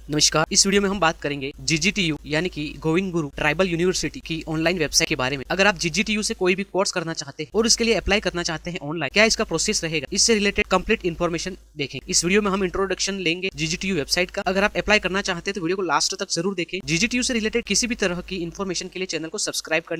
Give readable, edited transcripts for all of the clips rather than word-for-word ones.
नमस्कार। इस वीडियो में हम बात करेंगे GGTU यानी कि गोविंद गुरु ट्राइबल यूनिवर्सिटी की ऑनलाइन वेबसाइट के बारे में। अगर आप GGTU से कोई भी कोर्स करना चाहते हैं और इसके लिए अप्लाई करना चाहते हैं ऑनलाइन, क्या इसका प्रोसेस रहेगा, इससे रिलेटेड कंप्लीट इन्फॉर्मेशन देखें। इस वीडियो में हम इंट्रोडक्शन लेंगे GGTU वेबसाइट का। अगर आप अप्लाई करना चाहते हैं तो वीडियो को लास्ट तक जरूर देखें। GGTU से रिलेटेड किसी भी तरह की इन्फॉर्मेशन के लिए चैनल को सब्सक्राइब कर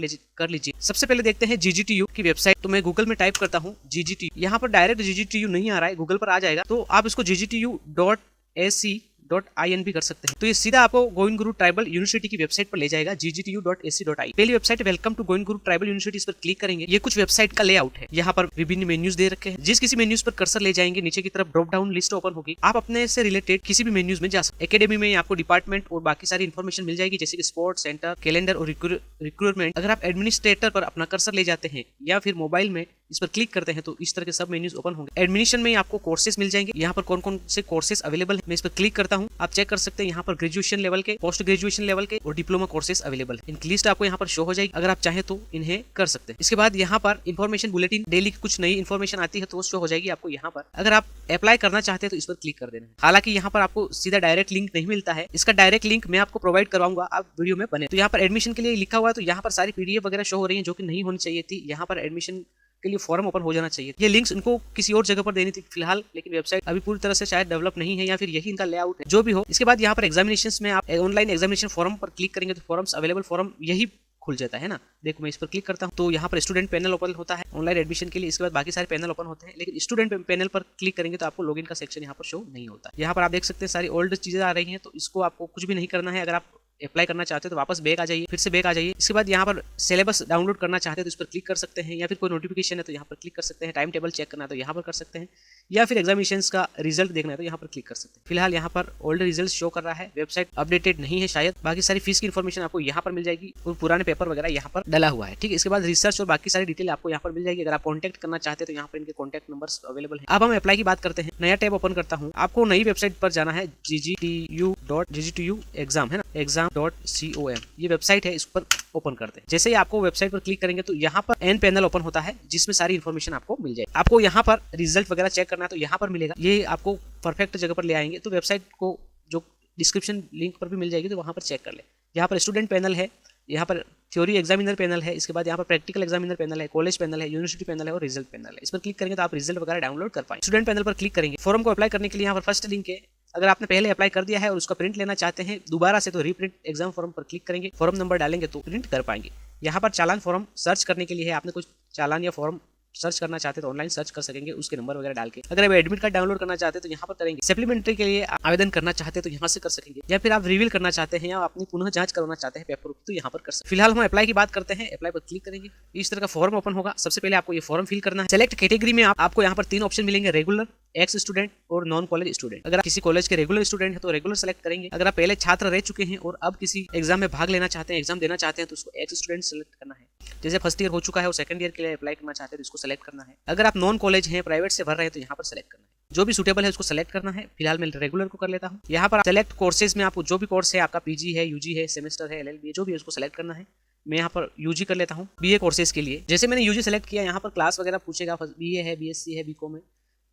लीजिए। सबसे पहले देखते हैं GGTU की वेबसाइट। तो मैं गूगल में टाइप करता हूँ GGTU। यहाँ पर डायरेक्ट GGTU नहीं आ रहा है, गूगल पर आ जाएगा। तो आप इसको GGTU.ac.in भी कर सकते हैं। तो ये सीधा आपको गोविंद गुरु ट्राइबल यूनिवर्सिटी की वेबसाइट पर ले जाएगा GGTU.ac.in। पहली website welcome to Govind Guru tribal university, इस पर क्लिक करेंगे। ये कुछ वेबसाइट का लेआउट है। यहाँ पर विभिन्न मेन्यूज दे रखे हैं। जिस किसी मेन्यूज पर कर्सर ले जाएंगे नीचे की तरफ ड्रॉप डाउन लिस्ट ओपन होगी। आप अपने से रिलेटेड किसी भी मेन्यूज में जा सकते। एकेडमी में आपको डिपार्टमेंट और बाकी सारी इन्फॉर्मेशन मिल जाएगी, जैसे कि स्पोर्ट्स सेंटर, कैलेंडर और रिक्रूटमेंट। अगर आप एडमिनिस्ट्रेटर पर अपना कर्सर ले जाते हैं या फिर मोबाइल में इस पर क्लिक करते हैं तो इस तरह के सब मेन्यूज ओपन होंगे। एडमिशन में आपको कोर्सेज मिल जाएंगे। यहाँ पर कौन कौन से कोर्सेज अवेलेबल है मैं इस पर क्लिक करता हूँ। आप चेक कर सकते हैं यहाँ पर ग्रेजुएशन लेवल के, पोस्ट ग्रेजुएशन लेवल के और डिप्लोमा कोर्सेज अवेलेबल है। इनकी लिस्ट आपको यहाँ पर शो हो जाएगी। अगर आप चाहें तो इन्हें कर सकते हैं। इसके बाद यहाँ पर इन्फॉर्मेशन बुलेटिन, डेली की कुछ नई इन्फॉर्मेशन आती है तो वो शो हो जाएगी आपको यहाँ पर। अगर आप अप्लाई करना चाहते हैं तो इस पर क्लिक कर देना है। हालांकि यहाँ पर आपको सीधा डायरेक्ट लिंक नहीं मिलता है। इसका डायरेक्ट लिंक मैं आपको प्रोवाइड करवाऊंगा, आप वीडियो में बने। तो यहाँ पर एडमिशन के लिए लिखा हुआ है, तो यहाँ पर सारी PDF वगैरह शो हो रही है जो कि नहीं होनी चाहिए थी। यहाँ पर एडमिशन के लिए फॉर्म ओपन हो जाना चाहिए। ये लिंक्स इनको किसी और जगह पर देनी थी फिलहाल, लेकिन वेबसाइट अभी पूरी तरह से शायद डेवलप नहीं है या फिर यही इनका लेआउट है, जो भी हो। इसके बाद यहाँ पर एग्जामिनेशंस में आप ऑनलाइन एग्जामिनेशन फॉर्म पर क्लिक करेंगे तो फॉर्म्स अवेलेबल फॉर्म यही खुल जाता है ना। देखो मैं इस पर क्लिक करता हूँ तो यहाँ पर स्टूडेंट पैनल ओपन होता है ऑनलाइन एडमिशन के लिए। इसके बाद बाकी सारे पैनल ओपन होते हैं, लेकिन स्टूडेंट पैनल पर क्लिक करेंगे तो आपको लॉगिन का सेक्शन यहाँ पर शो नहीं होता। यहाँ पर आप देख सकते हैं सारी ओल्ड चीजें आ रही हैं, तो इसको आपको कुछ भी नहीं करना है। अगर आप अप्लाई करना चाहते हैं तो वापस बैक आ जाइए, फिर से बैक आ जाइए। इसके बाद यहाँ पर सिलेबस डाउनलोड करना चाहते हैं तो इस पर क्लिक कर सकते हैं, या फिर कोई नोटिफिकेशन है तो यहाँ पर क्लिक कर सकते हैं। टाइम टेबल चेक करना है तो यहाँ पर कर सकते हैं, या फिर एग्जामिनेशंस का रिजल्ट देखना है तो यहाँ पर क्लिक कर सकते हैं। फिलहाल यहाँ पर ओल्ड रिजल्ट शो कर रहा है, वेबसाइट अपडेटेड नहीं है शायद। बाकी सारी फीस की इन्फॉर्मेशन आपको यहाँ पर मिल जाएगी और पुराने पेपर वगैरह यहाँ पर डला हुआ है, ठीक है। इसके बाद रिसर्च और बाकी सारी डिटेल आपको यहाँ पर मिल जाएगी। अगर आप कॉन्टैक्ट करना चाहते हैं तो यहाँ पर इनके कॉन्टैक्ट नंबर्स अवेलेबल है। अब हम अप्लाई की बात करते हैं। नया टैब ओपन करता हूँ। आपको नई वेबसाइट पर जाना है GGTU एग्जाम है ना, exam.com ये वेबसाइट है। इस पर ओपन करते हैं। जैसे ही आपको वेबसाइट पर क्लिक करेंगे तो यहाँ पर एन पैनल ओपन होता है जिसमें सारी इन्फॉर्मेशन आपको मिल जाएगी। आपको यहाँ पर रिजल्ट वगैरह चेक करना है तो यहाँ पर मिलेगा। ये आपको परफेक्ट जगह पर ले आएंगे। तो वेबसाइट को जो डिस्क्रिप्शन लिंक पर भी मिल जाएगी तो वहाँ पर चेक कर ले। यहाँ पर स्टूडेंट पैनल है, यहाँ पर थ्योरी एग्जामिनर पैनल है, इसके बाद यहाँ पर प्रैक्टिकल एग्जामिनर पैनल है, कॉलेज पैनल है, यूनिवर्सिटी पैनल है और रिजल्ट पैनल है। इस पर क्लिक करेंगे तो आप रिजल्ट वगैरह डाउनलोड कर पाएंगे। स्टूडेंट पैनल पर क्लिक करेंगे। फॉर्म को अप्लाई करने के लिए यहाँ पर फर्स्ट लिंक है। अगर आपने पहले अप्लाई कर दिया है और उसका प्रिंट लेना चाहते हैं दोबारा से तो रीप्रिंट एग्जाम फॉर्म पर क्लिक करेंगे। फॉर्म नंबर डालेंगे तो प्रिंट कर पाएंगे। यहाँ पर चालान फॉर्म सर्च करने के लिए है। आपने कुछ चालान या फॉर्म सर्च करना चाहते हैं तो ऑनलाइन सर्च कर सकेंगे उसके नंबर वगैरह डाल के। अगर आप एडमिट कार्ड डाउनलोड करना चाहते हैं तो यहाँ पर करेंगे। सप्लीमेंट्री के लिए आवेदन करना चाहते हैं तो यहाँ से कर सकेंगे, या फिर आप रिवील करना चाहते हैं या अपनी पुनः जांच करवाना चाहते हैं पेपर तो यहाँ पर कर सकते हैं। फिलहाल हम अप्लाई की बात करते हैं। अप्लाई पर क्लिक करेंगे, इस तरह का फॉर्म ओपन होगा। सबसे पहले आपको ये फॉर्म फिल करना है। सेलेक्ट कैटेगरी में आपको यहाँ पर 3 ऑप्शन मिलेंगे, रेगुलर, एक्स स्टूडेंट और नॉन कॉलेज स्टूडेंट। अगर आप किसी कॉलेज के रेगुलर स्टूडेंट है तो रेगुलर सेलेक्ट करेंगे। अगर आप पहले छात्र रह चुके हैं और अब किसी एग्जाम में भाग लेना चाहते हैं, एग्जाम देना चाहते हैं तो उसको एक्स स्टूडेंट सेलेक्ट करना है। जैसे फर्स्ट ईयर हो चुका है और सेकंड ईयर के लिए अप्लाई करना चाहते हैं तो इसको सेलेक्ट करना है। अगर आप नॉन कॉलेज हैं, प्राइवेट से भर रहे हैं तो यहाँ पर सेलेक्ट करना है। जो भी सूटेबल है उसको सेलेक्ट करना है। फिलहाल मैं रेगुलर को कर लेता हूँ। यहाँ पर सेलेक्ट कोर्सेज में आपको जो भी कोर्स है, आपका PG है, UG है, सेमेस्टर है, LLB है, जो भी है उसको सेलेक्ट करना है। मैं यहाँ पर UG कर लेता हूँ। BA कोर्सेज के लिए जैसे मैंने UG सेलेक्ट किया, यहाँ पर क्लास वगैरह पूछेगा, BA है, BSc है, BCom है।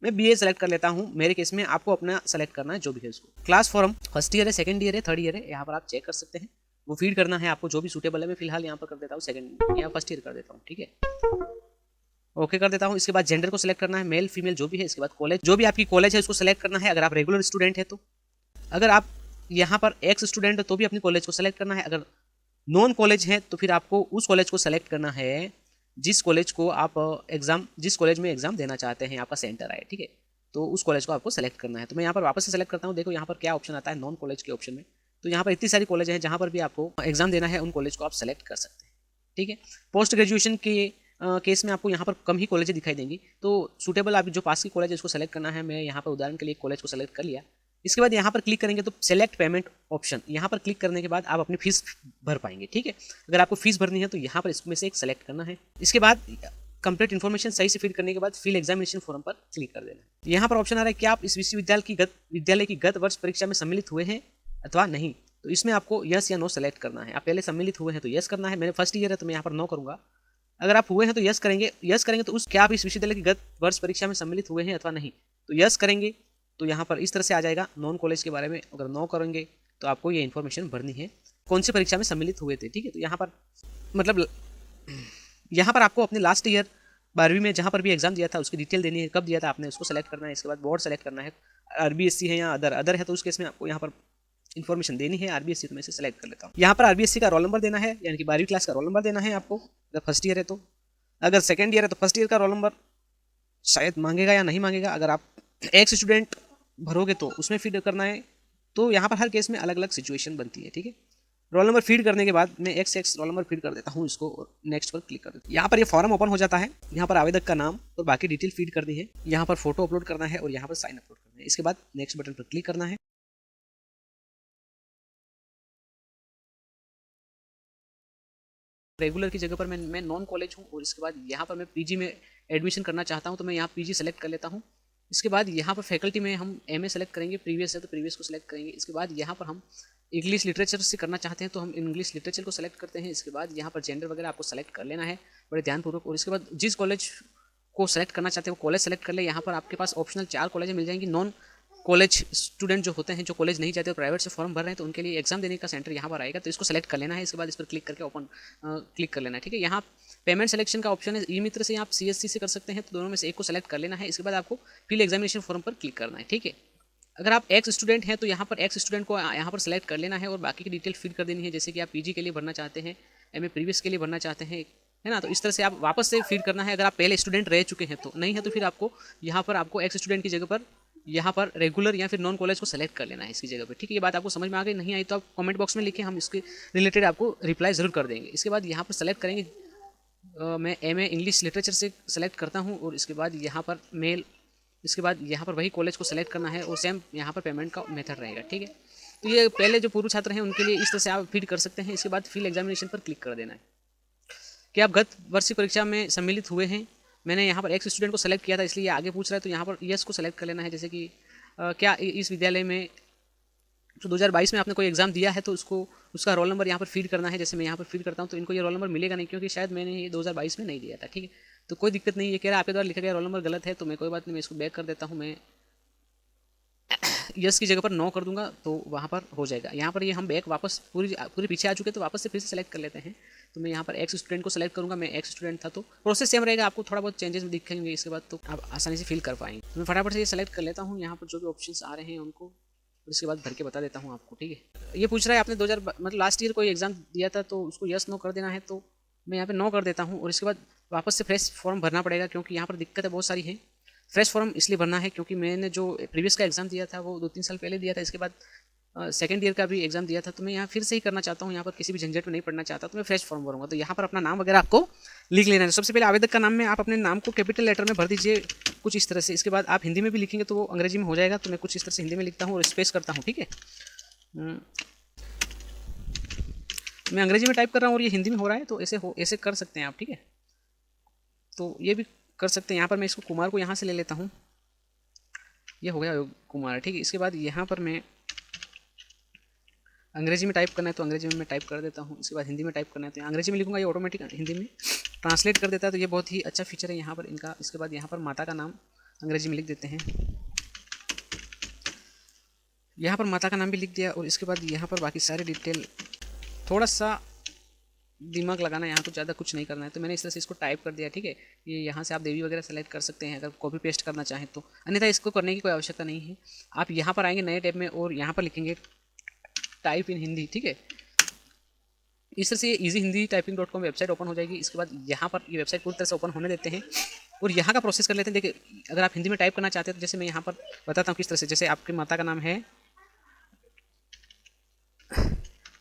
मैं BA सेलेक्ट कर लेता हूँ। मेरे केस में आपको अपना सेलेक्ट करना है जो भी है उसको। क्लास फॉर्म फर्स्ट ईयर है, सेकंड ईयर है, थर्ड ईयर है, यहाँ पर आप चेक कर सकते हैं। वो फीड करना है आपको जो भी सूटेबल है। मैं फिलहाल यहाँ पर कर देता हूँ सेकंड या फर्स्ट ईयर कर देता हूँ, ठीक है। ओके कर देता हूँ। इसके बाद जेंडर को सिलेक्ट करना है, मेल फीमेल जो भी है। इसके बाद कॉलेज, जो भी आपकी कॉलेज है उसको सेलेक्ट करना है। अगर आप रेगुलर स्टूडेंट है तो, अगर आप यहाँ पर एक्स स्टूडेंट है तो भी अपनी कॉलेज को सेलेक्ट करना है। अगर नॉन कॉलेज है तो फिर आपको उस कॉलेज को सेलेक्ट करना है जिस कॉलेज को आप जिस कॉलेज में एग्जाम देना चाहते हैं, आपका सेंटर आए, ठीक है। तो उस कॉलेज को आपको सेलेक्ट करना है। तो मैं यहाँ पर वापस से सेलेक्ट करता हूँ। देखो यहाँ पर क्या ऑप्शन आता है नॉन कॉलेज के ऑप्शन में। तो यहाँ पर इतनी सारी कॉलेज हैं जहाँ पर भी आपको एग्जाम देना है, उन कॉलेज को आप सेलेक्ट कर सकते हैं, ठीक है। पोस्ट ग्रेजुएशन के केस में आपको यहाँ पर कम ही कॉलेजें दिखाई देंगी। तो सूटेबल आप जो पास की कॉलेज है उसको सेलेक्ट करना है। मैं यहाँ पर उदाहरण के लिए कॉलेज को सेलेक्ट कर लिया। इसके बाद यहाँ पर क्लिक करेंगे तो सेलेक्ट पेमेंट ऑप्शन, यहाँ पर क्लिक करने के बाद आप अपनी फीस भर पाएंगे, ठीक है। अगर आपको फीस भरनी है तो यहाँ पर इसमें से एक सेलेक्ट करना है। इसके बाद कंप्लीट इन्फॉर्मेशन सही से फिल करने के बाद फिल एग्जामिनेशन फॉर्म पर क्लिक कर देना है। यहाँ पर ऑप्शन आ रहा है कि आप इस विश्वविद्यालय की गत वर्ष परीक्षा में सम्मिलित हुए हैं अथवा नहीं। तो इसमें आपको यस या नो सेलेक्ट करना है। आप पहले सम्मिलित हुए हैं तो यस करना है। मैंने फर्स्ट ईयर है तो मैं यहाँ पर नो करूँगा। अगर आप हुए हैं तो यस करेंगे। यस करेंगे तो क्या आप इस विश्वविद्यालय की गत वर्ष परीक्षा में सम्मिलित हुए हैं अथवा नहीं। तो यस करेंगे तो यहाँ पर इस तरह से आ जाएगा नॉन कॉलेज के बारे में। अगर नो करेंगे तो आपको ये इन्फॉर्मेशन भरनी है, कौन सी परीक्षा में सम्मिलित हुए थे। ठीक है, तो यहाँ पर मतलब यहाँ पर आपको अपने लास्ट ईयर 12वीं में जहाँ पर भी एग्जाम दिया था उसकी डिटेल देनी है, कब दिया था आपने उसको सेलेक्ट करना है। इसके बाद बोर्ड सेलेक्ट करना है, आरबीएससी है या अदर है तो उस केस में आपको यहाँ पर इन्फॉर्मेशन देनी है। आरबीएससी तो मैं इसे सेलेक्ट कर लेता हूँ। यहाँ पर आरबीएससी का रोल नंबर देना है, यानी कि 12वीं क्लास का रोल नंबर देना है आपको, अगर फर्स्ट ईयर है तो। अगर सेकेंड ईयर है तो फर्स्ट ईयर का रोल नंबर शायद मांगेगा या नहीं मांगेगा। अगर आप एक्स स्टूडेंट भरोगे तो उसमें फीड करना है। तो यहाँ पर हर केस में अलग अलग सिचुएशन बनती है। ठीक है, रोल नंबर फीड करने के बाद मैं एक्स रोल नंबर फीड कर देता हूँ इसको और नेक्स्ट पर क्लिक कर देता हूँ। यहाँ पर ये फॉर्म ओपन हो जाता है। यहाँ पर आवेदक का नाम और बाकी डिटेल फीड करनी है, यहाँ पर फोटो अपलोड करना है और यहाँ पर साइन अपलोड करना है। इसके बाद नेक्स्ट बटन पर क्लिक करना है। रेगुलर की जगह पर मैं नॉन कॉलेज हूँ और इसके बाद यहाँ पर मैं पीजी में एडमिशन करना चाहता हूँ तो मैं यहाँ पीजी सेलेक्ट कर लेता हूँ। इसके बाद यहाँ पर फैकल्टी में हम एमए सेलेक्ट करेंगे, प्रीवियस है तो प्रीवियस को सेलेक्ट करेंगे। इसके बाद यहाँ पर हम इंग्लिश लिटरेचर से करना चाहते हैं तो हम इंग्लिश लिटरेचर को सेलेक्ट करते हैं। इसके बाद यहाँ पर जेंडर वगैरह आपको सेलेक्ट कर लेना है बड़े ध्यानपूर्वक। और इसके बाद जिस कॉलेज को सेलेक्ट करना चाहते हैं वो कॉलेज सेलेक्ट कर ले। यहाँ पर आपके पास ऑप्शनल 4 कॉलेज मिल जाएंगी। नॉन कॉलेज स्टूडेंट जो होते हैं, जो कॉलेज नहीं जाते और प्राइवेट से फॉर्म भर रहे हैं तो उनके लिए एग्जाम देने का सेंटर यहाँ पर आएगा, तो इसको सेलेक्ट कर लेना है। इसके बाद इस पर क्लिक करके ओपन क्लिक कर लेना है। ठीक है, यहाँ पेमेंट सिलेक्शन का ऑप्शन है। ई मित्र से आप सीएससी से कर सकते हैं, तो दोनों में से एक को सेलेक्ट कर लेना है। इसके बाद आपको फिल एग्जामिनेशन फॉर्म पर क्लिक करना है। ठीक है, अगर आप एक्स स्टूडेंट हैं तो यहाँ पर एक्स स्टूडेंट को यहाँ पर सेलेक्ट कर लेना है और बाकी की डिटेल फिल कर देनी है, जैसे कि आप पीजी के लिए भरना चाहते हैं, एमए प्रीवियस के लिए भरना चाहते हैं, है ना। तो इस तरह से आप वापस से फीड करना है। अगर आप पहले स्टूडेंट रह चुके हैं तो, नहीं है तो फिर आपको यहाँ पर आपको एक्स स्टूडेंट की जगह पर यहाँ पर रेगुलर या फिर नॉन कॉलेज को सेलेक्ट कर लेना है इसकी जगह पे। ठीक है, ये बात आपको समझ में आ गई? नहीं आई तो आप कमेंट बॉक्स में लिखें, हम इसके रिलेटेड आपको रिप्लाई ज़रूर कर देंगे। इसके बाद यहाँ पर सेलेक्ट करेंगे, मैं एमए इंग्लिश लिटरेचर से सेलेक्ट करता हूँ और इसके बाद यहाँ पर मेल, इसके बाद यहाँ पर वही कॉलेज को सेलेक्ट करना है और सेम यहाँ पर पेमेंट का मेथड रहेगा। ठीक है, तो ये पहले जो पूर्व छात्र हैं उनके लिए इस तरह से आप फीड कर सकते हैं। इसके बाद फिल एग्जामिनेशन पर क्लिक कर देना है कि आप गत वर्ष की परीक्षा में सम्मिलित हुए हैं। मैंने यहाँ पर एक्स स्टूडेंट को सेलेक्ट किया था इसलिए आगे पूछ रहा है, तो यहाँ पर यस को सेलेक्ट कर लेना है। जैसे कि क्या इस विद्यालय में तो 2022 में आपने कोई एग्जाम दिया है तो उसका रोल नंबर यहाँ पर फीड करना है। जैसे मैं यहाँ पर फीड करता हूँ तो इनको ये रोल नंबर मिलेगा नहीं, क्योंकि शायद मैंने ये 2022 में नहीं दिया था। ठीक है, तो कोई दिक्कत नहीं। ये कह रहा है आपके द्वारा लिखा गया रोल नंबर गलत है, तो मैं कोई बात नहीं, मैं इसको बैक कर देता हूँ। मैं यस की जगह पर नो कर दूंगा तो वहाँ पर हो जाएगा। यहाँ पर ये हम बैक वापस पूरी पीछे आ चुके तो वापस से फिर से सेलेक्ट कर लेते हैं। तो मैं यहाँ पर एक्स स्टूडेंट को सेलेक्ट करूँगा, मैं एक्स स्टूडेंट था तो प्रोसेस सेम रहेगा, आपको थोड़ा बहुत चेंजेस दिखेंगे इसके बाद, तो आप आसानी से फिल कर पाएंगे। तो मैं फटाफट से ये सेलेक्ट कर लेता हूँ यहाँ पर जो भी ऑप्शंस आ रहे हैं उनको, और इसके बाद भर के बता देता हूँ आपको। ठीक है, ये पूछ रहा है आपने 2000 मतलब लास्ट ईयर कोई एग्जाम दिया था तो उसको यस नो कर देना है, तो मैं यहाँ पे नो कर देता हूँ। और इसके बाद वापस से फ्रेश फॉर्म भरना पड़ेगा, क्योंकि यहाँ पर दिक्कतें बहुत सारी हैं। फ्रेश फॉर्म इसलिए भरना है क्योंकि मैंने जो प्रीवियस का एग्जाम दिया था वो 2-3 साल पहले दिया था। इसके बाद सेकेंड ईयर का भी एग्जाम दिया था, तो मैं यहाँ फिर से ही करना चाहता हूँ। यहाँ पर किसी भी झंझट में नहीं पढ़ना चाहता, तो मैं फ्रेश फॉर्म भरूंगा। तो यहाँ पर अपना नाम वगैरह आपको लिख लेना है। सबसे पहले आवेदक का नाम में आप अपने नाम को कैपिटल लेटर में भर दीजिए कुछ इस तरह से। इसके बाद आप हिंदी में भी लिखेंगे तो वो अंग्रेजी में हो जाएगा, तो मैं कुछ इस तरह से हिंदी में लिखता हूँ और स्पेस करता हूँ। ठीक है, मैं अंग्रेजी में टाइप कर रहा हूँ और ये हिंदी में हो रहा है, तो ऐसे कर सकते हैं आप। ठीक है, तो ये भी कर सकते हैं। यहाँ पर मैं इसको कुमार को यहाँ से ले लेता हूँ, ये हो गया कुमार। ठीक है, इसके बाद यहाँ पर मैं अंग्रेजी में टाइप करना है तो अंग्रेजी में मैं टाइप कर देता हूँ। इसके बाद हिंदी में टाइप करना है तो अंग्रेजी में लिखूंगा, ये ऑटोमेटिक हिंदी में ट्रांसलेट कर देता है, तो ये बहुत ही अच्छा फीचर है यहाँ पर इनका। इसके बाद यहाँ पर माता का नाम अंग्रेजी में लिख देते हैं, यहाँ पर माता का नाम भी लिख दिया। और इसके बाद यहाँ पर बाकी सारी डिटेल, थोड़ा सा दिमाग लगाना, यहाँ तो ज़्यादा कुछ नहीं करना है, तो मैंने इस तरह से इसको टाइप कर दिया। ठीक है, ये यहाँ से आप देवी वगैरह सेलेक्ट कर सकते हैं अगर कॉपी पेस्ट करना चाहें तो, अन्यथा इसको करने की कोई आवश्यकता नहीं है। आप यहाँ पर आएंगे नए टैब में और यहाँ पर लिखेंगे टाइप इन हिंदी। ठीक है, इस तरह से ये easyhindi-typing.com वेबसाइट ओपन हो जाएगी। इसके बाद यहाँ पर ये वेबसाइट पूरी तरह से ओपन होने देते हैं और यहाँ का प्रोसेस कर लेते हैं। देखिए, अगर आप हिंदी में टाइप करना चाहते हैं तो जैसे मैं यहाँ पर बताता हूँ किस तरह से। जैसे आपकी माता का नाम है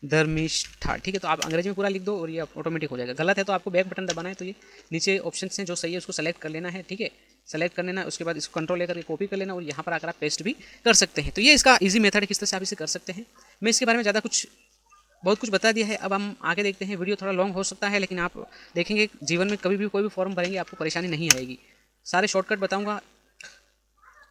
धर्मिष्ठा, ठीक है, तो आप अंग्रेजी में पूरा लिख दो और ये ऑटोमेटिक हो जाएगा। गलत है तो आपको बैक बटन दबाना है, तो ये नीचे ऑप्शन हैं जो सही है उसको सेलेक्ट कर लेना है। ठीक है, सेलेक्ट कर लेना, उसके बाद इसको कंट्रोल लेकर के कॉपी कर लेना और यहाँ पर आकर आप पेस्ट भी कर सकते हैं। तो ये इसका ईजी मेथड है, किस तरह से आप इसे कर सकते हैं। मैं इसके बारे में ज़्यादा बहुत कुछ बता दिया है। अब हम आगे देखते हैं। वीडियो थोड़ा लॉन्ग हो सकता है, लेकिन आप देखेंगे जीवन में कभी भी कोई भी फॉर्म भरेंगे आपको परेशानी नहीं आएगी। सारे शॉर्टकट बताऊँगा,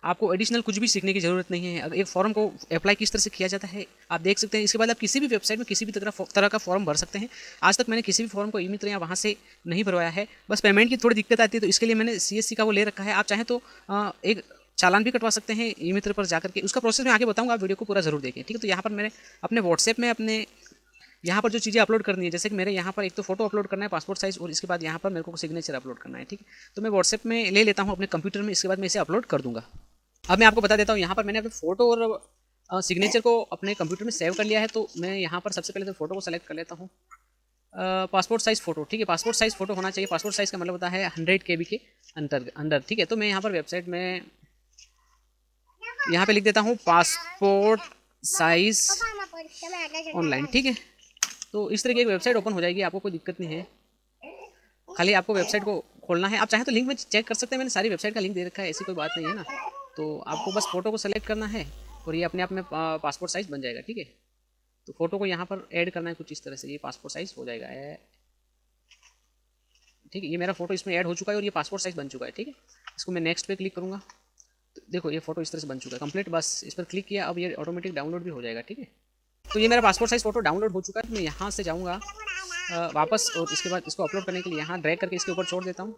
आपको एडिशनल कुछ भी सीखने की ज़रूरत नहीं है। अगर एक फॉर्म को अप्लाई किस तरह से किया जाता है आप देख सकते हैं। इसके बाद आप किसी भी वेबसाइट में किसी भी तरह का फॉर्म भर सकते हैं। आज तक मैंने किसी भी फॉर्म को ई मित्र या वहाँ से नहीं भरवाया है, बस पेमेंट की थोड़ी दिक्कत आती है, तो इसके लिए मैंने CSC का वो ले रखा है। आप चाहें तो एक चालान भी कटवा सकते हैं ई मित्र पर जाकर के। उसका प्रोसेस मैं आगे बताऊंगा, आप वीडियो को पूरा जरूर देखें, ठीक है। तो यहाँ पर मैंने अपने व्हाट्सएप में अपने यहाँ पर जो चीज़ें अपलोड करनी है, जैसे कि मेरे यहाँ पर एक तो फोटो अपलोड करना है पासपोर्ट साइज, और इसके बाद यहाँ पर मेरे को सिग्नेचर अपलोड करना है, ठीक है। तो मैं व्हाट्सएप में ले लेता हूँ अपने कंप्यूटर में, इसके बाद मैं इसे अपलोड कर दूंगा। अब मैं आपको बता देता हूँ, यहाँ पर मैंने अपने फोटो और सिग्नेचर को अपने कंप्यूटर में सेव कर लिया है। तो मैं यहाँ पर सबसे पहले तो फोटो को सेलेक्ट कर लेता हूँ, पासपोर्ट साइज़ फोटो, ठीक है। पासपोर्ट साइज़ फोटो होना चाहिए। पासपोर्ट साइज़ का मतलब होता है 100 KB के अंदर, ठीक है। तो मैं यहाँ पर वेबसाइट में यहाँ पे लिख देता हूँ पासपोर्ट साइज़ ऑनलाइन, ठीक है। तो इस तरह की एक वेबसाइट ओपन हो जाएगी, आपको कोई दिक्कत नहीं है, खाली आपको वेबसाइट को खोलना है। आप चाहें तो लिंक में चेक कर सकते हैं, मैंने सारी वेबसाइट का लिंक दे रखा है, ऐसी कोई बात नहीं है ना। तो आपको बस फोटो को सेलेक्ट करना है और ये अपने आप में पासपोर्ट साइज़ बन जाएगा, ठीक है। तो फोटो को यहाँ पर ऐड करना है कुछ इस तरह से, ये पासपोर्ट साइज़ हो जाएगा, ठीक है। ये मेरा फोटो इसमें ऐड हो चुका है और ये पासपोर्ट साइज़ बन चुका है, ठीक है। इसको मैं नेक्स्ट पे क्लिक करूँगा, तो देखो ये फोटो इस तरह से बन चुका है कंप्लीट। बस इस पर क्लिक किया, अब ये ऑटोमेटिक डाउनलोड भी हो जाएगा, ठीक है। तो ये मेरा पासपोर्ट साइज़ फोटो डाउनलोड हो चुका है। तो मैं यहाँ से जाऊँगा वापस, और इसके बाद इसको अपलोड करने के लिए यहाँ ड्रैग करके इसके ऊपर छोड़ देता हूँ।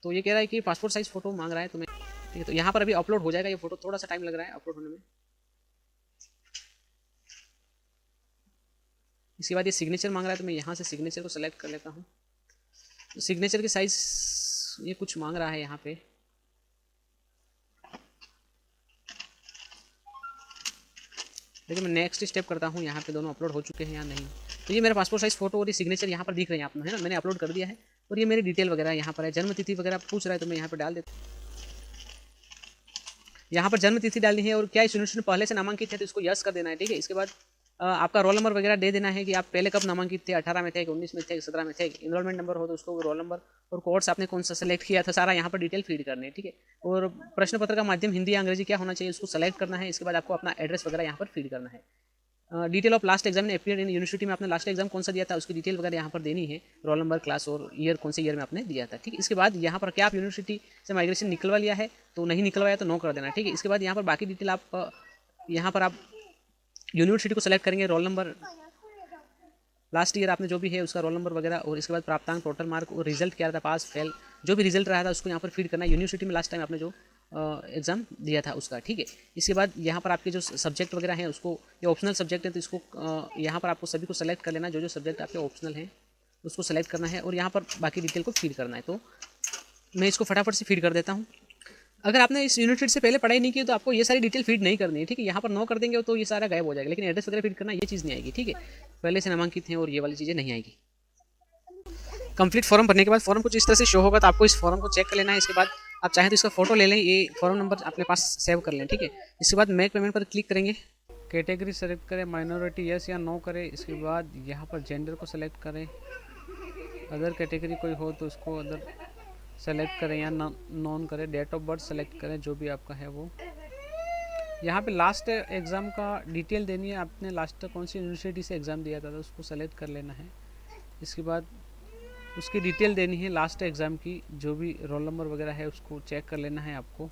तो ये कह रहा है कि पासपोर्ट साइज़ फोटो मांग रहा है, तो मैं, ठीक है। तो यहाँ पर अभी अपलोड हो जाएगा ये फोटो, थोड़ा सा टाइम लग रहा है अपलोड होने में। इसके बाद ये सिग्नेचर मांग रहा है, तो मैं यहाँ से सिग्नेचर को सेलेक्ट कर लेता हूँ। तो सिग्नेचर की साइज़ ये कुछ मांग रहा है यहाँ पे, लेकिन मैं नेक्स्ट स्टेप करता हूँ। यहाँ पे दोनों अपलोड हो चुके हैं या नहीं। तो ये मेरा पासपोर्ट साइज़ फोटो और ये सिग्नेचर यहाँ पर दिख रहे हैं आपको, है ना, मैंने अपलोड कर दिया है। और ये मेरी डिटेल वगैरह यहाँ पर है, जन्म तिथि वगैरह पूछ रहा है, तो मैं यहाँ पर डाल देता हूँ। यहाँ पर जन्म तिथि डालनी है और क्या इस यूनिवर्सिटी में पहले से नामांकित है, तो इसको यस कर देना है, ठीक है। इसके बाद आपका रोल नंबर वगैरह दे देना है कि आप पहले कब नामांकित थे, 18 में थे, 19 में थे, 17 में थे। इनरोलमेंट नंबर हो तो उसको रोल नंबर, और कोर्स आपने कौन सा सेलेक्ट किया था, सारा यहाँ पर डिटेल फीड करनी है, ठीक है। और प्रश्न पत्र का माध्यम हिंदी या अंग्रेजी क्या होना चाहिए, उसको सेलेक्ट करना है। इसके बाद आपको अपना एड्रेस वगैरह यहाँ पर फीड करना है। Detail of last exam appear in university में आपने लास्ट एग्जाम कौन सा दिया था उसकी डिटेल वगैरह यहाँ पर देनी है, रोल नंबर, क्लास और ईयर, कौन से ईयर में आपने दिया था, ठीक है। इसके बाद यहाँ पर क्या आप यूनिवर्सिटी से माइग्रेशन निकलवा लिया है, तो नहीं निकलवाया तो नो कर देना, ठीक है। इसके बाद यहाँ पर बाकी डिटेल आप यहाँ पर आप यूनिवर्सिटी को सेलेक्ट करेंगे, रोल नंबर, लास्ट ईयर आपने जो भी है उसका रोल नंबर वगैरह, और इसके बाद प्राप्तांक, टोटल मार्क और रिजल्ट क्या रहा था, पास फेल, जो भी रिजल्ट रहा था उसको यहाँ पर फीड करना है। यूनिवर्सिटी में लास्ट टाइम आपने जो एग्ज़ाम दिया था उसका, ठीक है। इसके बाद यहाँ पर आपके जो सब्जेक्ट वगैरह हैं उसको, ये ऑप्शनल सब्जेक्ट है तो इसको यहाँ पर आपको सभी को सेलेक्ट कर लेना, जो सब्जेक्ट आपके ऑप्शनल हैं उसको सेलेक्ट करना है और यहाँ पर बाकी डिटेल को फीड करना है। तो मैं इसको फटाफट से फीड कर देता हूँ। अगर आपने इस यूनिवर्सिटी से पहले पढ़ाई नहीं की तो आपको ये सारी डिटेल फीड नहीं करनी है, ठीक है। यहाँ पर नो कर देंगे तो ये सारा गायब हो जाएगा, लेकिन एड्रेस वगैरह फीड करना ये चीज़ नहीं आएगी, ठीक है। पहले से नामांकित हैं और ये वाली चीज़ें नहीं आएगी। कंप्लीट फॉर्म भरने के बाद फॉर्म कुछ इस तरह से शो होगा, तो आपको इस फॉर्म को चेक कर लेना है। इसके बाद आप चाहें तो इसका फोटो ले लें, ये फॉर्म नंबर अपने पास सेव कर लें, ठीक है। इसके बाद मेक पेमेंट पर क्लिक करेंगे, कैटेगरी सेलेक्ट करें, माइनॉरिटी यस या नो करें। इसके बाद यहाँ पर जेंडर को सेलेक्ट करें, अदर कैटेगरी कोई हो तो उसको अदर सेलेक्ट करें या नॉन करें। डेट ऑफ बर्थ सेलेक्ट करें जो भी आपका है वो। यहाँ पे लास्ट एग्ज़ाम का डिटेल देनी है, आपने लास्ट कौन सी यूनिवर्सिटी से एग्ज़ाम दिया था तो उसको सेलेक्ट कर लेना है। इसके बाद उसकी डिटेल देनी है लास्ट एग्ज़ाम की, जो भी रोल नंबर वगैरह है उसको चेक कर लेना है आपको।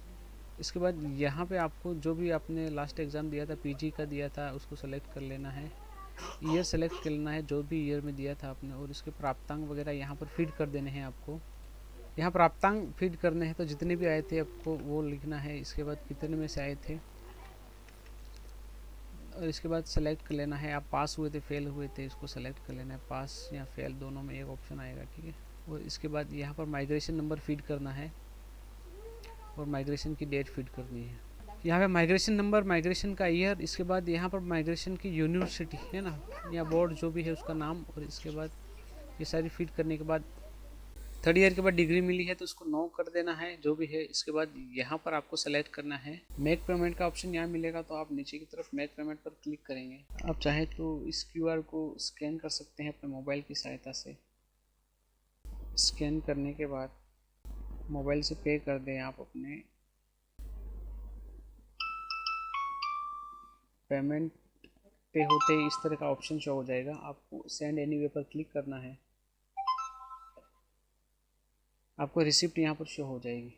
इसके बाद यहाँ पे आपको जो भी आपने लास्ट एग्ज़ाम दिया था, पीजी का दिया था, उसको सेलेक्ट कर लेना है। ईयर सेलेक्ट कर लेना है जो भी ईयर में दिया था आपने, और इसके प्राप्तांक वगैरह यहाँ पर फीड कर देने हैं आपको। यहाँ प्राप्तांक फीड करने हैं तो जितने भी आए थे आपको वो लिखना है। इसके बाद कितने में से आए थे, और इसके बाद सेलेक्ट कर लेना है। आप पास हुए थे, फेल हुए थे, इसको सेलेक्ट कर लेना है। पास या फेल दोनों में एक ऑप्शन आएगा, ठीक है। और इसके बाद यहाँ पर माइग्रेशन नंबर फीड करना है और माइग्रेशन की डेट फीड करनी है। यहाँ पे माइग्रेशन नंबर, माइग्रेशन का ईयर, इसके बाद यहाँ पर माइग्रेशन की यूनिवर्सिटी है ना या बोर्ड जो भी है उसका नाम, और इसके बाद ये सारी फीड करने के बाद 3rd ईयर के बाद डिग्री मिली है तो उसको नो कर देना है जो भी है। इसके बाद यहाँ पर आपको सेलेक्ट करना है मेक पेमेंट का ऑप्शन यहाँ मिलेगा, तो आप नीचे की तरफ मेक पेमेंट पर क्लिक करेंगे। आप चाहे तो इस QR को स्कैन कर सकते हैं अपने मोबाइल की सहायता से। स्कैन करने के बाद मोबाइल से पे कर दें आप अपने। पेमेंट पे होते ही इस तरह का ऑप्शन शो हो जाएगा, आपको सेंड एनीवे पर क्लिक करना है, आपको रिसिप्ट यहाँ पर शो हो जाएगी।